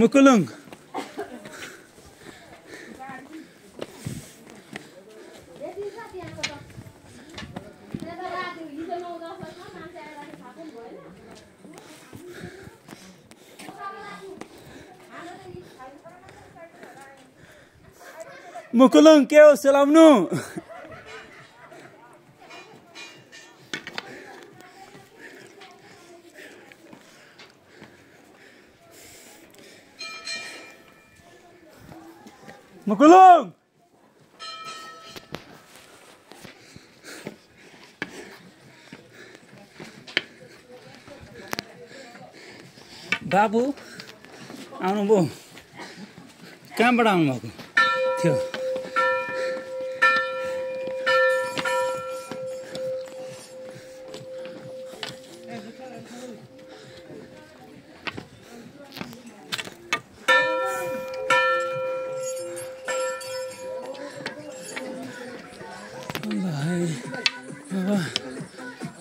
मुकुलुङ मुकुलुङ के हो सेलाउनु मुकुलुङ बाबु आउनुभयो कहाँबाट आउनुभएको थियो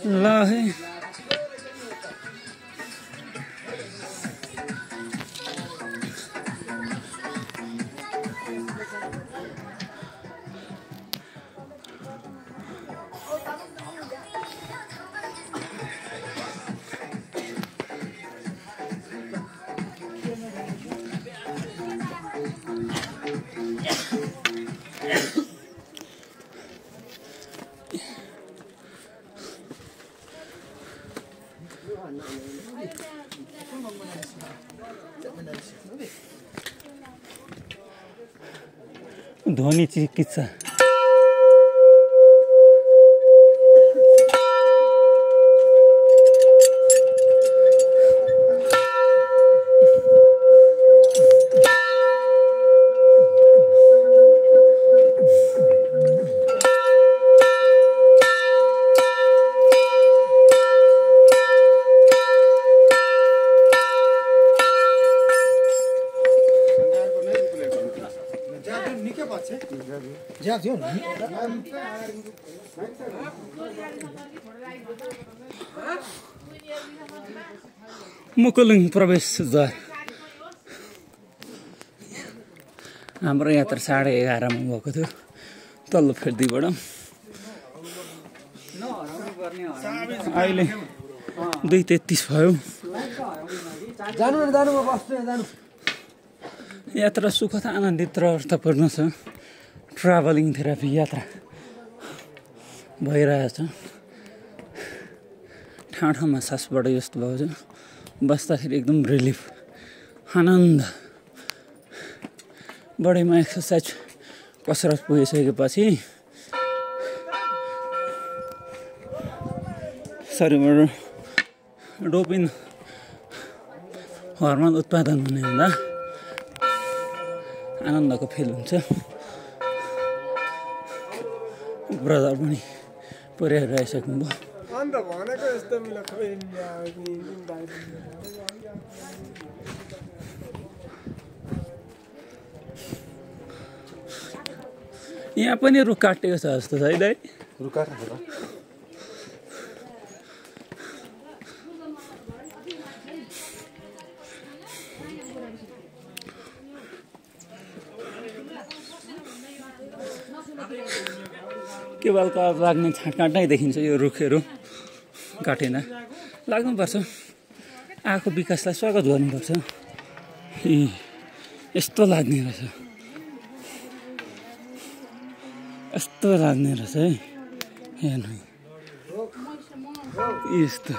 ल है ध्वनि चिकित्सा मुकुलुङ प्रवेशद्वार हाम्रो यात्रा 11:30 मा भएको थियो तल्लो फेर्दीबाट अहिले 2:33 भयो यात्रा सुखद आनन्दित र अर्थपूर्ण छ ट्राभलिङ थेरापी यात्रा भइरहेछ ठाउँ ठाउँमा सास बढे जस्तो भएको छ बस्दाखेरि एकदम रिलिफ आनन्द बडीमा एक्सर्साइज कसरत पुगिसकेपछि शरीरमा डोपिन हर्मोन उत्पादन हुने हुँदा आनन्दको फिल हुन्छ ब्रदर पनि पुर्याएर आइसक्नुभयो यहाँ पनि रुख काटेको छ जस्तो छ है दाइ रुख काट्नु केवलका लाग्ने छाँटकाँटै देखिन्छ यो रुखहरू काटेन लाग्नुपर्छ आएको विकासलाई स्वागत गर्नुपर्छ यस्तो लाग्ने रहेछ यस्तो लाग्ने रहेछ है हेर्नु यस्तो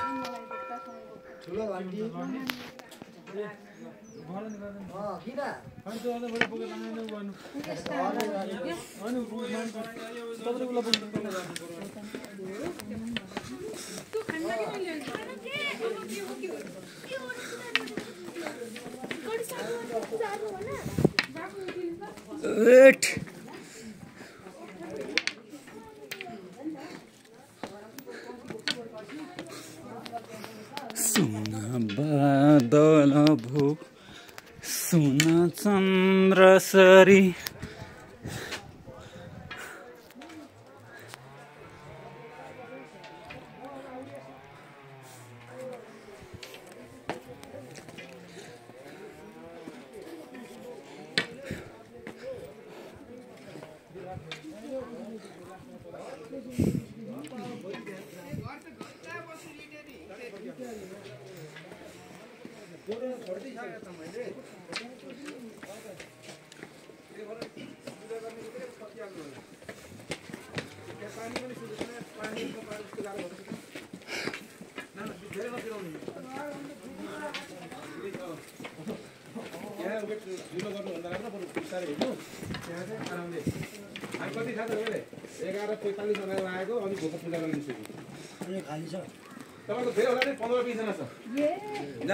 सुना बादल भो सुना चन्द्र सरी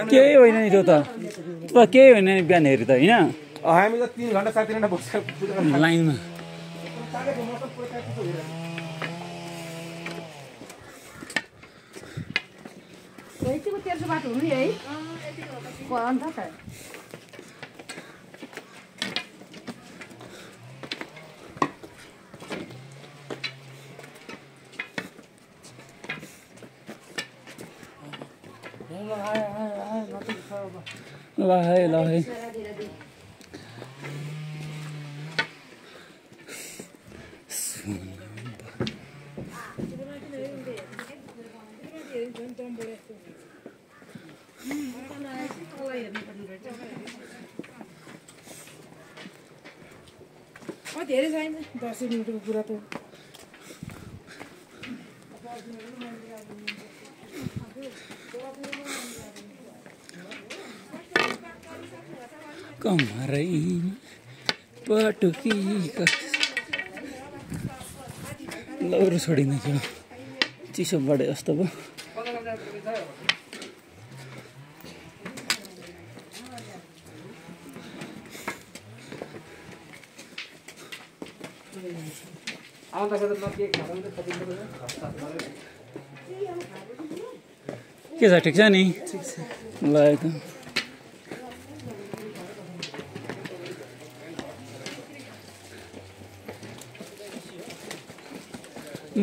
केही होइन नि त्यो त केही होइन नि बिहान हेरी त होइन हामी त 3 घण्टा 4 घण्टा बस्छ लाइनमा यतिको तेर्सो बाटो हुनु है अन्त त ल है धेरै छैन 10 मिनेटको कुरा त कमरै पटुकी लौरो छोडिँदैछ चिसो बढे जस्तो भयो के छ ठिक छ नि ल एकदम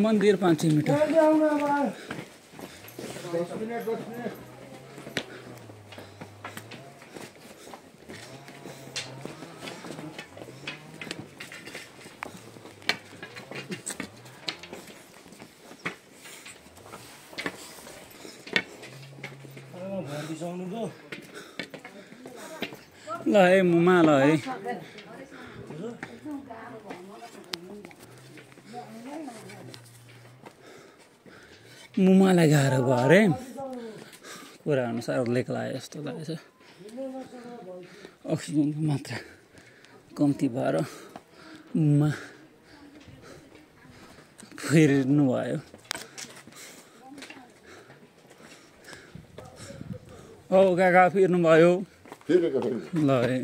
मन्दिर 500 मिटर ल है मुमा ल है मुमालाई गाह्रो भयो अरे कुरा अनुसार लेख लाए जस्तो लागेछ अक्सिजनको मात्रा कम्ती भएर मुमा फेरिनु भयो औ काका फेर्नु भयो ल है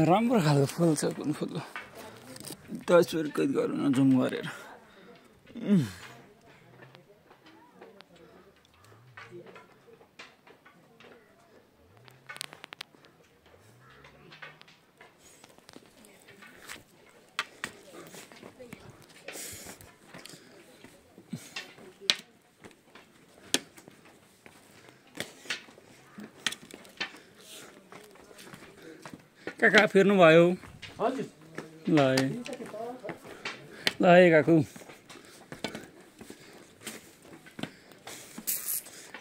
राम्रो खालको फुल छ कुन फुल तस्बिर कैद गरौँ न जुम गरेर काका फेर्नु भयो ल है काकु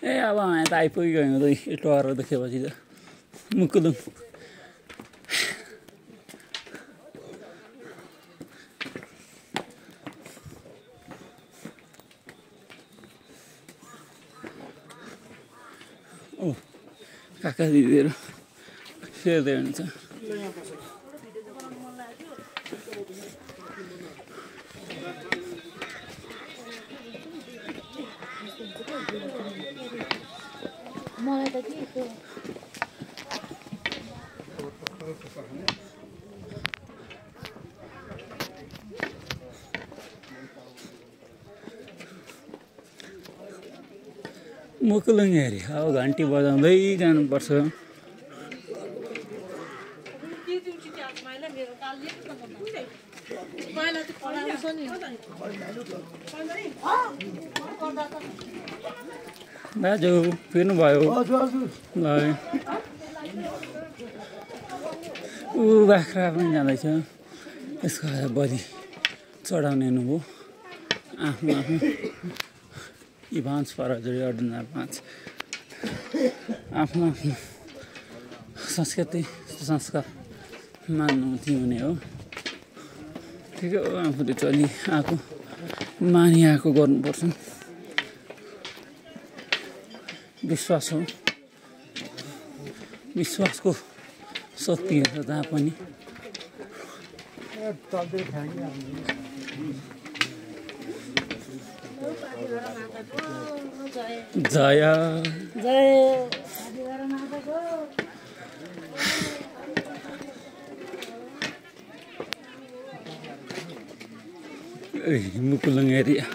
ए अब यहाँ त आइपुग्यो हुँदै टोरो देखेपछि त मुकुलुङ ओ काका दिदीहरू फेर्दै हुन्छ मलाई त के त्यो मुकुलुङ हेरी अब घन्टी बजाउँदै जानुपर्छ। दाजु फेर्नुभयो ल ऊ बाख्रा पनि जाँदैछ। यसको बलि चढाउने हुनुभयो आफ्नो आफ्नो यी भान्स पराजुरी अर्डुना भान्स आफ्नो आफ्नो संस्कृति संस्कार मान्नु हुने हो। ठिकै हो आफूले चलिआएको मानिआएको गर्नुपर्छ। विश्वास हो विश्वासको शक्ति हुन्छ जहाँ पनि। जय मुकुलुङ एरिया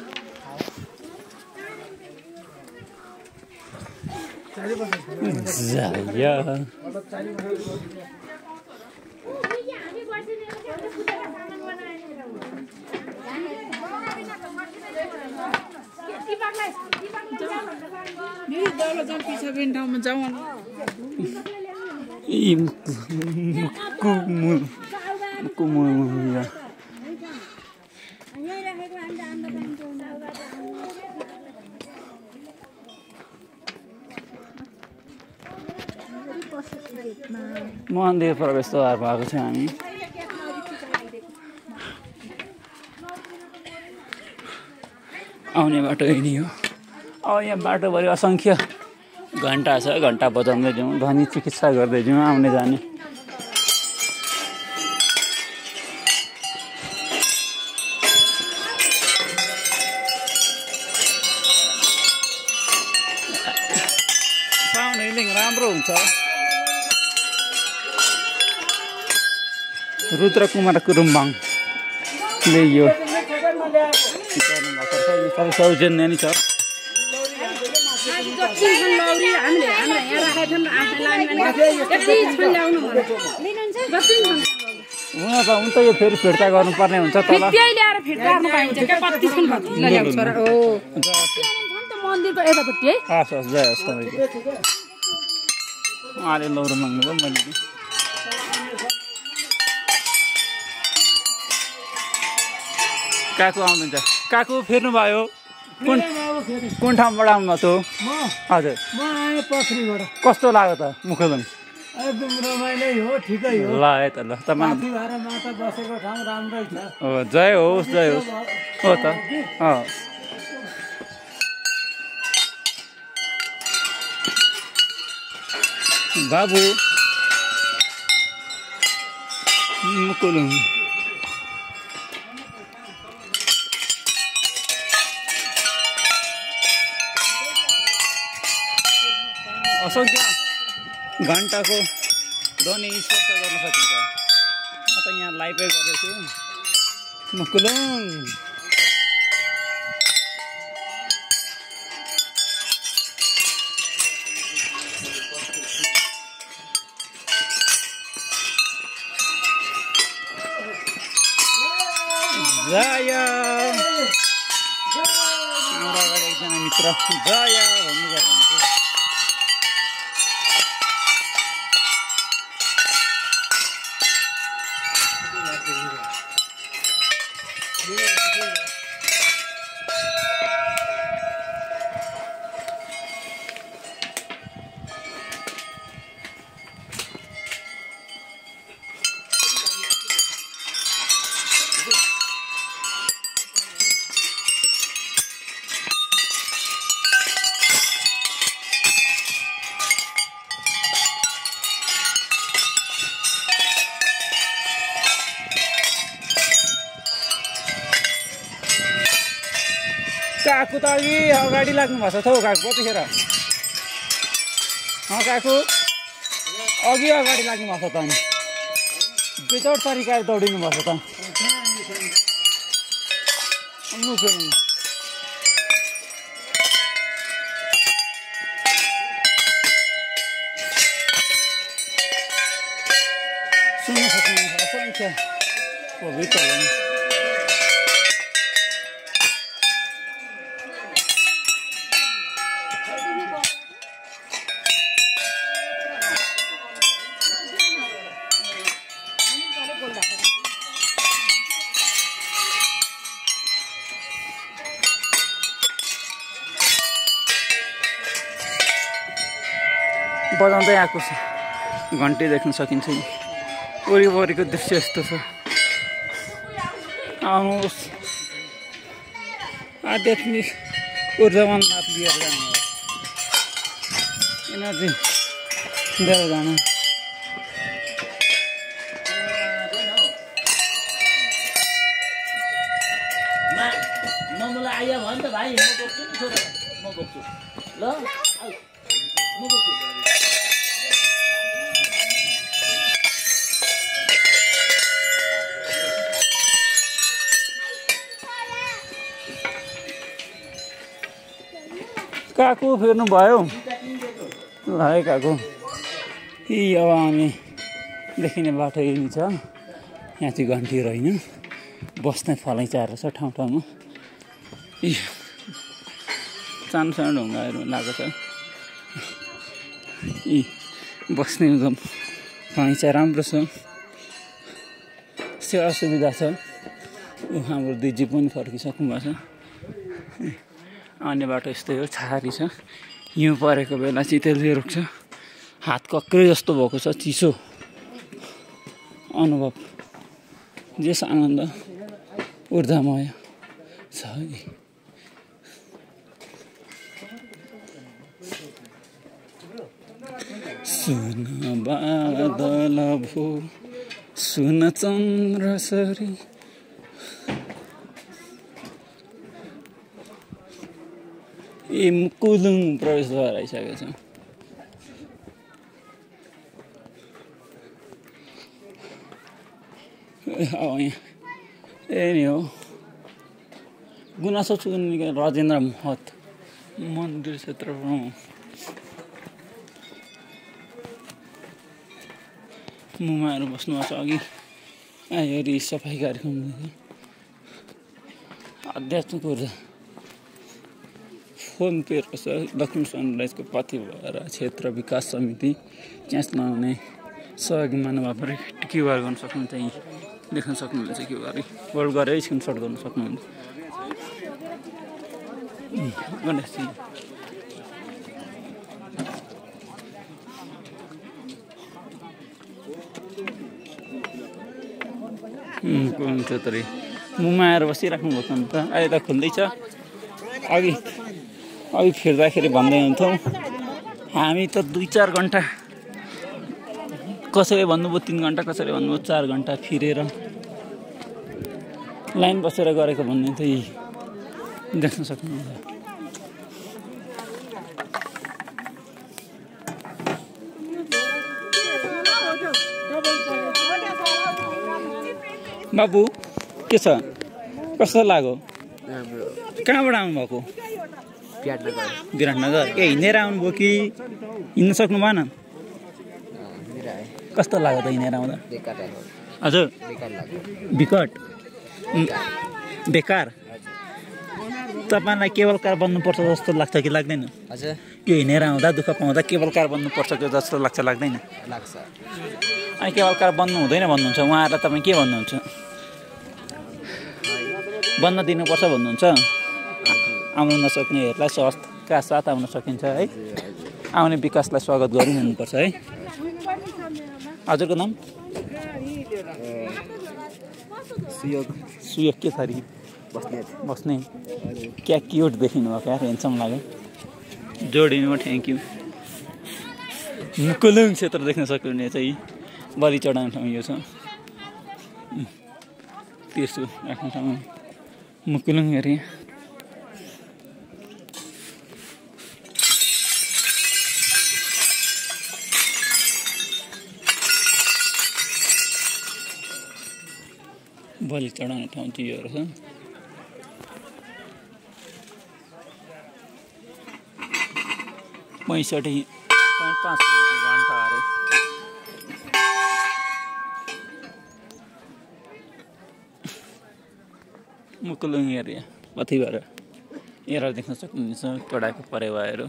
मन्दिर प्रवेशद्वार भएको छ। हामी आउने बाटो यही नै हो। अब यहाँ बाटोभरि असङ्ख्य घन्टा छ। घन्टा बजाउँदै जाउँ ध्वनि चिकित्सा गर्दै जाउँ आउने जाने। साउन्ड हिलिङ राम्रो हुन्छ। रुद्र कुमार कुरुम्बाङले यो सबै सौजन्य नै छ। हुन त यो फेरि फिर्ता गर्नुपर्ने हुन्छ तल मन्दिरको यतापट्टि है। हस् हस् जय हस् तपाईँको। उहाँले लौरो माग्नुभयो मैले काकु आउनुहुन्छ। काकु फेर्नुभयो कुन ठाउँबाट आउनुभएको? हजुर म आएँ पथरीबाट। कस्तो लाग्यो त मुकुलुङ? एकदम रमाइलो हो ठिकै हो। ल है त ल तपाईँ भएर माता बसेको ठाउँ राम्रै छ। हो जय होस् जय होस् हो त बाबु मुकुलुङ असङ्ख्य घन्टाको ध्वनि स्पर्श गर्न सकिन्छ। म त यहाँ लाइभै गर्दैछु। मुकुलुङ जय हाम्रो अगाडि एकजना मित्र जय भन्नु गर्नुहुन्छ। काकु त अघि अगाडि लाग्नु भएको छ हौ काकु कतिखेर? काकु अघि अगाडि लाग्नु भएको छ त अनि बेचौड तरिकाले दौडिनु भएको छ त। क्या वो भी चलेगा बजाउँदै आएको छ घन्टी देख्न सकिन्छ वरिपरिको दृश्य यस्तो छ आउनुहोस् आध्यात्मिक ऊर्जावान लाभ लिएर जानु एनर्जी लिएर जानु मलाई आइया भयो नि त भाइ म बोक्छु नि छोरा म बोक्छु ल म बोक्छु काकु फेर्नु भयो है काकु यी अब हामी देखिने बाटो यही छ यहाँ चाहिँ घन्टी होइन बस्ने फलैँचाहरू छ ठाउँ ठाउँमा यी सानो सानो ढुङ्गाहरू लगाएको छ यी बस्ने फलैँचा राम्रो छ सेवा सुविधा छ हाम्रो दिदी पनि फर्किसक्नु भएको छ आउने बाटो यस्तै हो छहारी छ हिउँ परेको बेला चाहिँ त्यसले रोक्छ हात कक्रै जस्तो भएको छ चिसो अनुभव जेस आनन्द ऊर्जामय छ सुन बादल भो सुन चन्द्र सरी ए मुकुलुङ प्रवेशद्वार आइसकेको छ यहाँ ए नि हो गुनासो चुनिको राजेन्द्र महत मन्दिर क्षेत्र मुमाहरू बस्नुभएको छ अघि हेरी सफाइ कार्यक्रम आध्यात्मिक ऊर्जा फोन पेको छ दक्षिण सनराइजको पतिभरा क्षेत्र विकास समिति क्यास लगाउने सहयोगी महानुभावहरू क्युआर गर्न सक्नुहुन्छ यहीँ देख्न सक्नुहुन्छ क्युआर होल्ड गरेर स्क्रिनसट गर्न सक्नुहुन्छ गणेशजी कुन क्षेत्री मुमा आएर बसिराख्नु भएको नि त अहिले त खुल्दैछ अघि फिर्दाखेरि भन्दै हुन्थ्यौँ हामी त 2-4 घन्टा कसैले भन्नुभयो 3 घन्टा कसैले भन्नुभयो 4 घन्टा फिरेर लाइन बसेर गरेको भन्ने चाहिँ देख्न सक्नुहुन्छ बाबु के छ कस्तो लाग्यो कहाँबाट आउनुभएको विराटनगर ए हिँडेर आउनुभयो कि हिँड्न सक्नु भएन कस्तो लाग्यो त हिँडेर आउँदा हजुर विकट बेकार तपाईँलाई केबल कार बन्नुपर्छ जस्तो लाग्छ कि लाग्दैन हजुर यो हिँडेर आउँदा दुःख पाउँदा केबल कार बन्नुपर्छ कि जस्तो लाग्छ लाग्दैन लाग्छ अनि केबल कार बन्नु हुँदैन भन्नुहुन्छ उहाँहरूलाई तपाईँ के भन्नुहुन्छ बन्न दिनुपर्छ भन्नुहुन्छ आउनु नसक्नेहरूलाई सहजका साथ आउन सकिन्छ है आउने विकासलाई स्वागत गरिदिनुपर्छ है हजुरको नाम सुयोग के थरी बस्ने क्या क्युट देखिनु भएको यार हेन्सम लाग्यो जोडिनु थ्याङ्क यू मुकुलुङ क्षेत्र देख्न सक्नुहुने चाहिँ बलि चढाउने ठाउँ यो छ तेर्सो राख्ने ठाउँ मुकुलुङ एरिया बलि चढाउने ठाउँ चाहिँ यो रहेछ 65.5 घन्टा अरे मुकुलुङ एरिया पथिबाट हेरेर देख्न सक्नुहुन्छ कडाको परेवाहरू।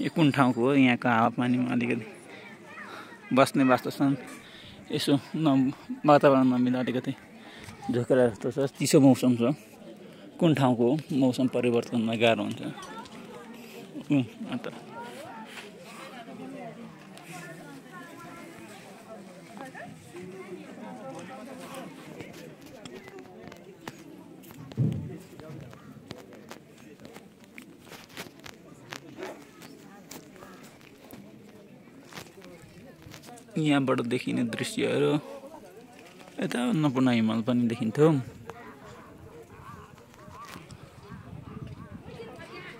यो कुन ठाउँको हो? यहाँको हावापानीमा अलिकति बस्ने वास्तुछन् यसो वातावरण नमिल्दा अलिकति झोकेर जस्तो छ। चिसो मौसम छ। कुन ठाउँको हो? मौसम परिवर्तनमा गाह्रो हुन्छ। अन्त यहाँबाट देखिने दृश्यहरू यता अन्नपूर्ण हिमाल पनि देखिन्थ्यो।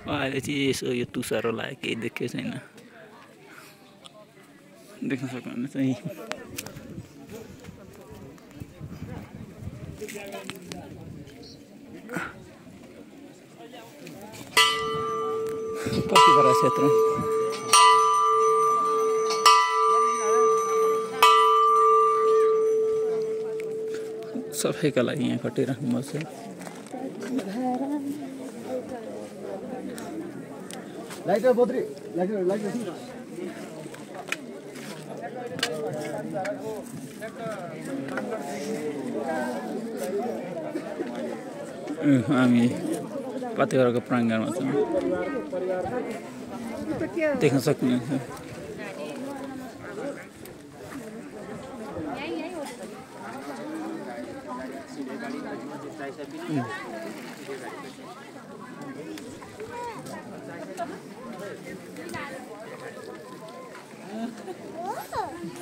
अहिले चाहिँ यसो यो तुसारो लाग्यो, केही देखेको छैन। देख्न सक्नुहुन्छ है पतिपरा क्षेत्र। सफाइका लागि यहाँ खटिराख्नु भएको छ। हामी पतिपराको प्राङ्गणमा छौँ, देख्न सक्नुहुन्छ।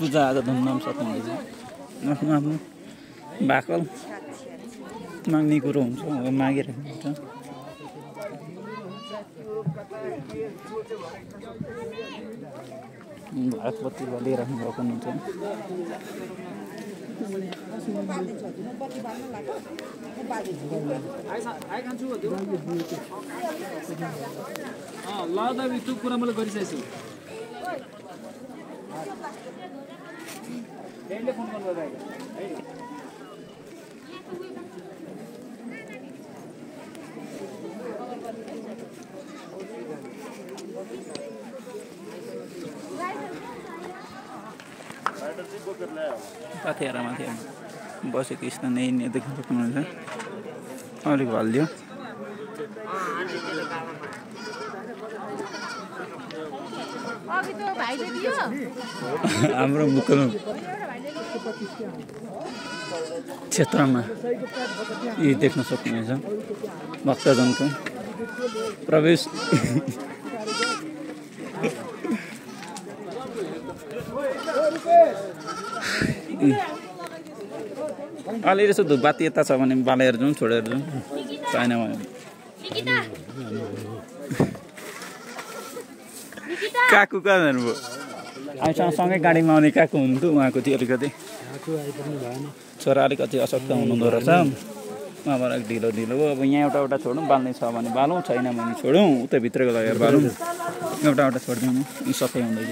पूजा आज धुमधाम साथ हुँदैछ। आफ्नो आफ्नो भाकल माग्ने कुरो हुन्छ, मागिरहेको हुन्छ। भागवती बलिराख्नु भएको हुन्छ। त्यो कुरा मैले गरिसकेको छु। पथिरामाथि बसेको स्थान यही देख्न सक्नुहुन्छ। अलिक हल्लियो। हाम्रो मुकुलुङ क्षेत्रमा यी देख्न सक्नुहुन्छ भक्तजनको प्रवेश। अलि यसो धुपबाती यता छ भने बालेर जाउँ, छोडेर जाउँ, छैन भने काकु कहाँ जानुभयो? हामीसँग सँगै गाडीमा आउने काकु हुनुहुन्थ्यो, उहाँको चाहिँ अलिकति छोरा अलिकति अशक्त हुनुहुँदो रहेछ। उहाँबाट ढिलो ढिलो हो। अब यहाँ एउटा छोडौँ, बाल्ने छ भने बालौँ, छैन भने छोडौँ, उता भित्रको लगेर बालौँ। एउटा छोडिदिउँ, यी सफाइ हुँदैछ।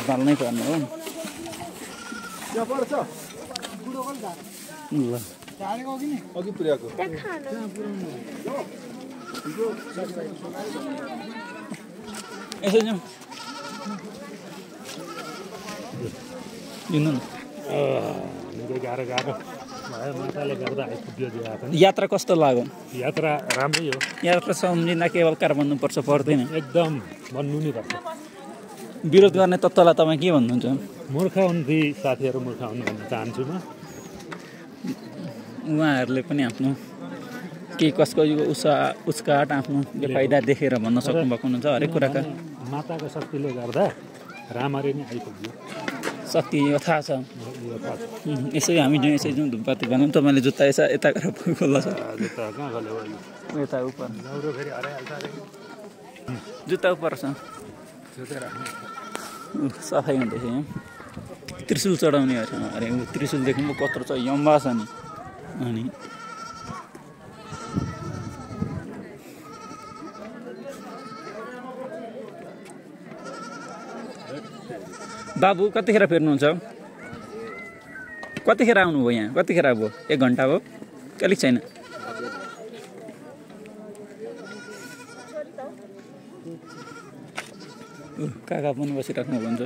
बाल्नै पर्ने हो। ल अघि पुर्याएको यसो जाउँ, हिँड्नु न। यात्रा कस्तो लाग्यो? यात्रा राम्रै हो। यात्रा सम्झिँदा केवल कार भन्नुपर्छ, पर्दैन? एकदम भन्नु नै पर्छ। विरोध गर्ने तत्त्वलाई तपाईँ के भन्नुहुन्छ? मूर्ख हुन् ती साथीहरू, मूर्ख हुन् भन्न चाहन्छु म। उहाँहरूले पनि आफ्नो केही कसको उस्काट आफ्नो बेफाइदा देखेर भन्न सक्नुभएको हुनुहुन्छ हरेक कुराका। माताको शक्तिले गर्दा राम्ररी नै आइपुग्यो। शक्ति यो थाहा छ। यसै हामी जाउँ, यसै जाउँ, धुपबाती बनाउँ। तपाईँले जुत्ता यता गरेर खोल्ला छ, जुत्ता कहाँ खोल्यो? यता उप फेरि हराइहाल्छ अरे। जुत्ता उप छ, सफाइ हुँदैछ। यहाँ त्रिशुल चढाउने अरे ऊ त्रिशुल देख्नु कत्रो छ, यम्बा छ नि। अनि बाबु कतिखेर फेर्नुहुन्छ? कतिखेर आउनुभयो यहाँ? कतिखेर भयो? 1 घन्टा भयो? अलिक छैन? काका पनि बसिराख्नु भन्छ।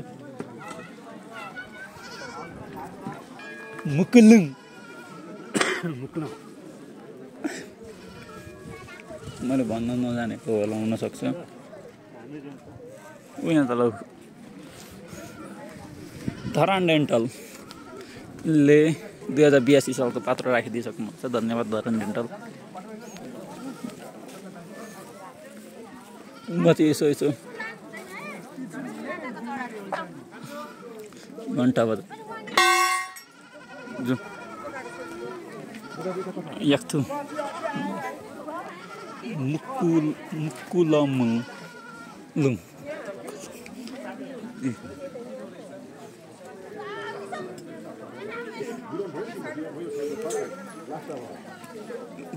मुकुलुङ मैले भन्न नजानेको होला हुनसक्छ। उयो त ल धरान डेन्टलले 2082 सालको पात्र राखिदिइसक्नुहुन्छ। धन्यवाद धरान डेन्टल। म चाहिँ यसो घन्टा बजा जो याक्थु मुकुलमुङ लुङ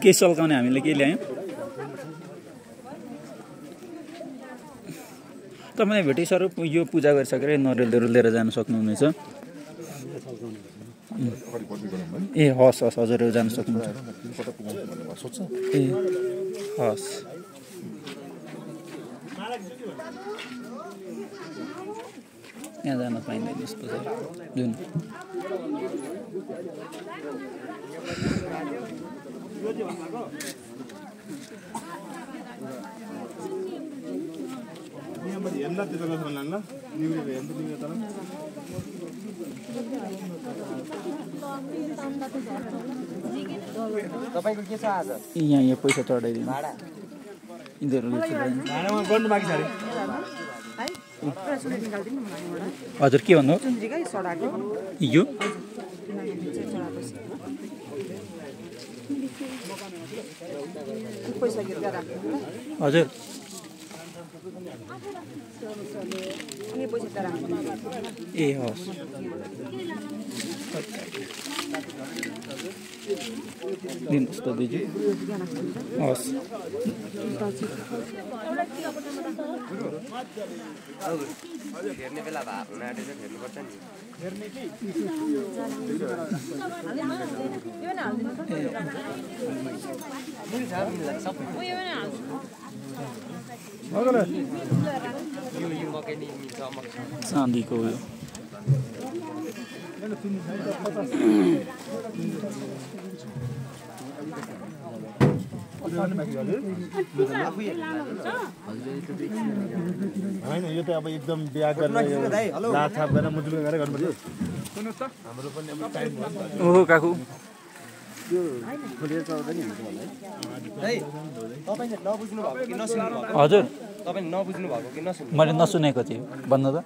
के सल्काउने हामीले के ल्यायौँ? तपाईँले भेटिसकेर यो पूजा गरिसकेर नरिवलहरू लिएर जान सक्नुहुनेछ। ए हस् हस् हजुरहरू जान सक्नुहुन्छ। ए हस् यहाँ जान पाइँदैन यस्तो छ जुन तपाईको के छ आज? यहाँ पैसा चढाइदिनु यिनीहरूले गर्नु बाँकी छ अरे हजुर के भन्नु यो हजुर ए हस् दिनुहोस् त दिदी हस् हेर्ने बेला भए आँटेर हेर्नुपर्छ नि। चाँदीको उयो होइन यो त अब एकदम बिहा गरेर लाछाप गरेर मुजुल गरेर गर्नुपर्छ। हाम्रो पनि अब टाइम भयो। ओहो काकु तपाईले नबुझ्नु भएको कि नसुन्नु भएको? हजुर तपाईले नबुझ्नु भएको कि नसुन्नु? मैले नसुनेको थिएँ भन्नु त।